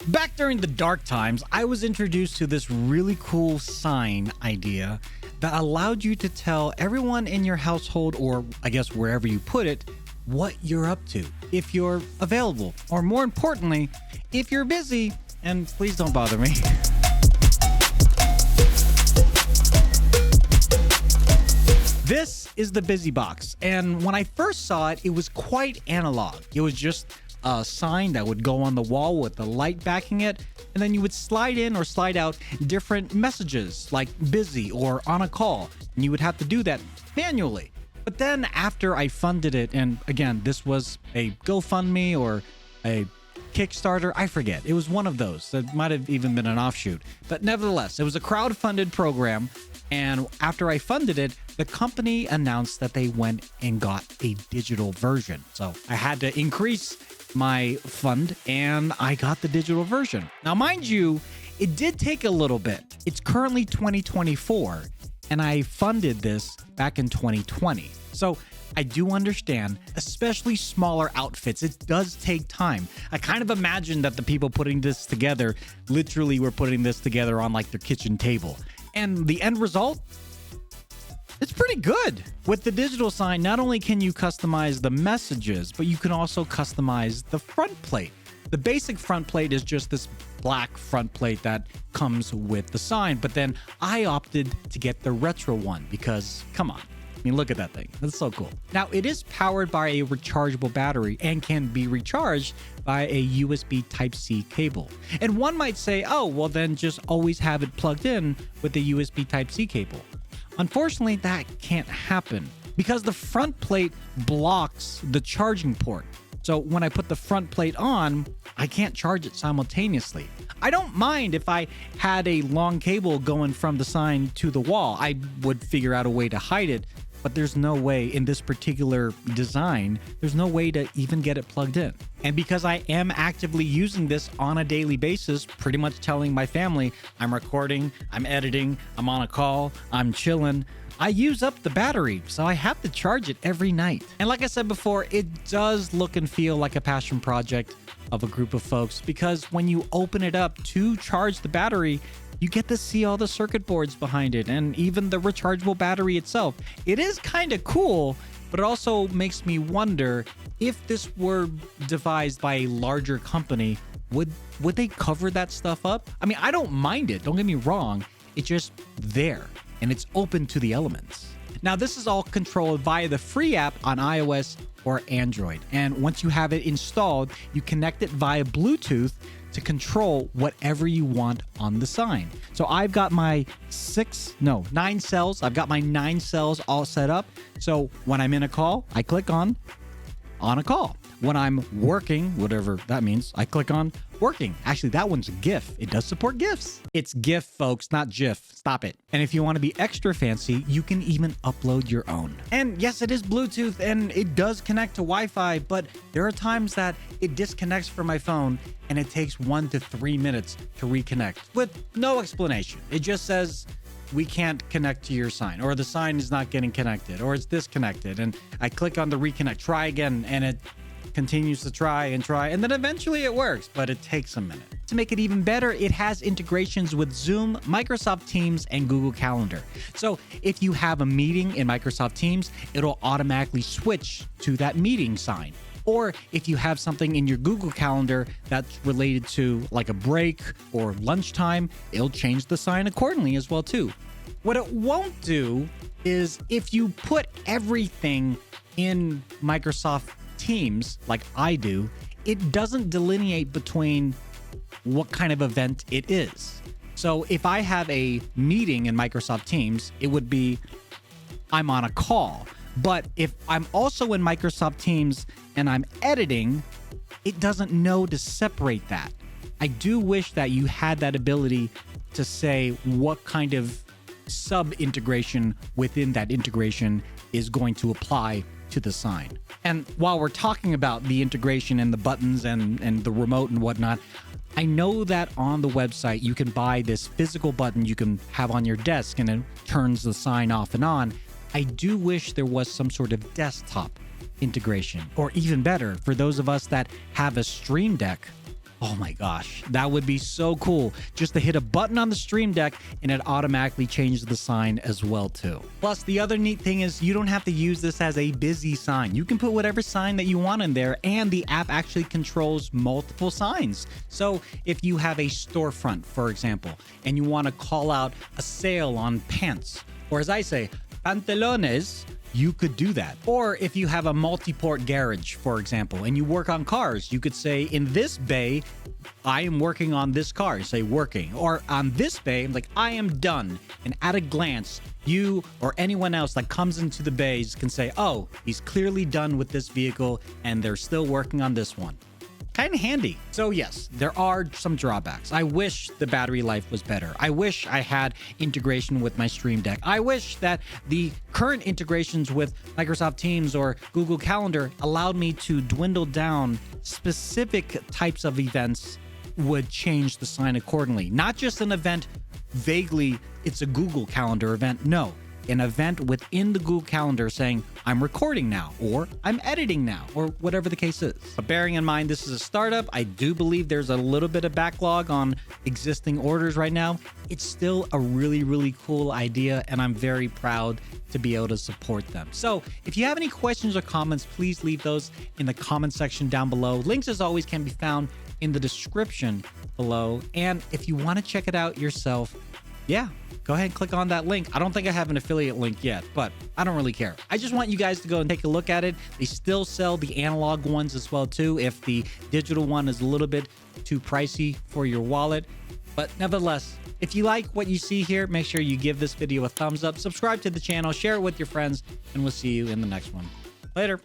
Back during the dark times, I was introduced to this really cool sign idea that allowed you to tell everyone in your household, or I guess wherever you put it, what you're up to, if you're available, or more importantly, if you're busy, and please don't bother me. This is the Busy Box, and when I first saw it, it was quite analog. It was just a sign that would go on the wall with the light backing it, and then you would slide in or slide out different messages like busy or on a call, and you would have to do that manually. But then after I funded it, and again, this was a GoFundMe or a Kickstarter, I forget. It was one of those. That might have even been an offshoot. But nevertheless, it was a crowd-funded program, and after I funded it, the company announced that they went and got a digital version. So I had to increase my fund, and I got the digital version. Now, mind you, it did take a little bit. It's currently 2024, and I funded this back in 2020. So I do understand, especially smaller outfits, it does take time. I kind of imagine that the people putting this together literally were putting this together on like their kitchen table. And the end result? It's pretty good. With the digital sign, not only can you customize the messages, but you can also customize the front plate. The basic front plate is just this black front plate that comes with the sign, but then I opted to get the retro one because, come on. I mean, look at that thing. That's so cool. Now, it is powered by a rechargeable battery and can be recharged by a USB Type-C cable. And one might say, oh, well, then just always have it plugged in with the USB Type-C cable. Unfortunately, that can't happen because the front plate blocks the charging port. So when I put the front plate on, I can't charge it simultaneously. I don't mind if I had a long cable going from the sign to the wall. I would figure out a way to hide it, but there's no way in this particular design, there's no way to even get it plugged in. And because I am actively using this on a daily basis, pretty much telling my family I'm recording, I'm editing, I'm on a call, I'm chilling, I use up the battery, so I have to charge it every night. And like I said before, it does look and feel like a passion project of a group of folks because when you open it up to charge the battery, you get to see all the circuit boards behind it and even the rechargeable battery itself. It is kind of cool, but it also makes me wonder if this were devised by a larger company, would they cover that stuff up? I mean, I don't mind it, don't get me wrong. It's just there and it's open to the elements. Now, this is all controlled via the free app on iOS or Android. And once you have it installed, you connect it via Bluetooth to control whatever you want on the sign. So I've got my 9 cells. I've got my 9 cells all set up. So when I'm in a call, I click on a call. When I'm working, whatever that means, I click on working. Actually, that one's a GIF. It does support GIFs. It's GIF, folks, not GIF. Stop it. And if you want to be extra fancy, you can even upload your own. And yes, it is Bluetooth and it does connect to Wi-Fi, but there are times that it disconnects from my phone and it takes 1 to 3 minutes to reconnect with no explanation. It just says, we can't connect to your sign, or the sign is not getting connected, or it's disconnected. And I click on the reconnect, try again, and it continues to try, and then eventually it works, but it takes a minute. To make it even better, it has integrations with Zoom, Microsoft Teams, and Google Calendar. So if you have a meeting in Microsoft Teams, it'll automatically switch to that meeting sign. Or if you have something in your Google Calendar that's related to like a break or lunchtime, it'll change the sign accordingly as well too. What it won't do is if you put everything in Microsoft Teams like I do, it doesn't delineate between what kind of event it is. So if I have a meeting in Microsoft Teams, it would be I'm on a call. But if I'm also in Microsoft Teams and I'm editing, it doesn't know to separate that. I do wish that you had that ability to say what kind of sub-integration within that integration is going to apply to the sign. And while we're talking about the integration and the buttons and the remote and whatnot, I know that on the website you can buy this physical button you can have on your desk and it turns the sign off and on. I do wish there was some sort of desktop integration, or even better, for those of us that have a Stream Deck, Oh my gosh, that would be so cool. Just to hit a button on the Stream Deck and it automatically changes the sign as well too. Plus, the other neat thing is you don't have to use this as a busy sign. You can put whatever sign that you want in there, and the app actually controls multiple signs. So if you have a storefront, for example, and you want to call out a sale on pants, or as I say, pantalones, you could do that. Or if you have a multi-port garage, for example, and you work on cars, you could say, in this bay, I am working on this car. You say working. Or on this bay, like, I am done. And at a glance, you or anyone else that comes into the bays can say, oh, he's clearly done with this vehicle and they're still working on this one. Kind of handy. So yes, there are some drawbacks. I wish the battery life was better. I wish I had integration with my Stream Deck. I wish that the current integrations with Microsoft Teams or Google Calendar allowed me to dwindle down specific types of events, would change the sign accordingly. Not just an event vaguely, it's a Google Calendar event. No, an event within the Google Calendar saying, I'm recording now, or I'm editing now, or whatever the case is. But bearing in mind this is a startup, I do believe there's a little bit of backlog on existing orders right now. It's still a really, really cool idea, and I'm very proud to be able to support them. So if you have any questions or comments, please leave those in the comment section down below. Links, as always, can be found in the description below. And if you want to check it out yourself, yeah, go ahead and click on that link. I don't think I have an affiliate link yet, but I don't really care. I just want you guys to go and take a look at it. They still sell the analog ones as well too, if the digital one is a little bit too pricey for your wallet. But nevertheless, if you like what you see here, make sure you give this video a thumbs up, subscribe to the channel, share it with your friends, and we'll see you in the next one. Later.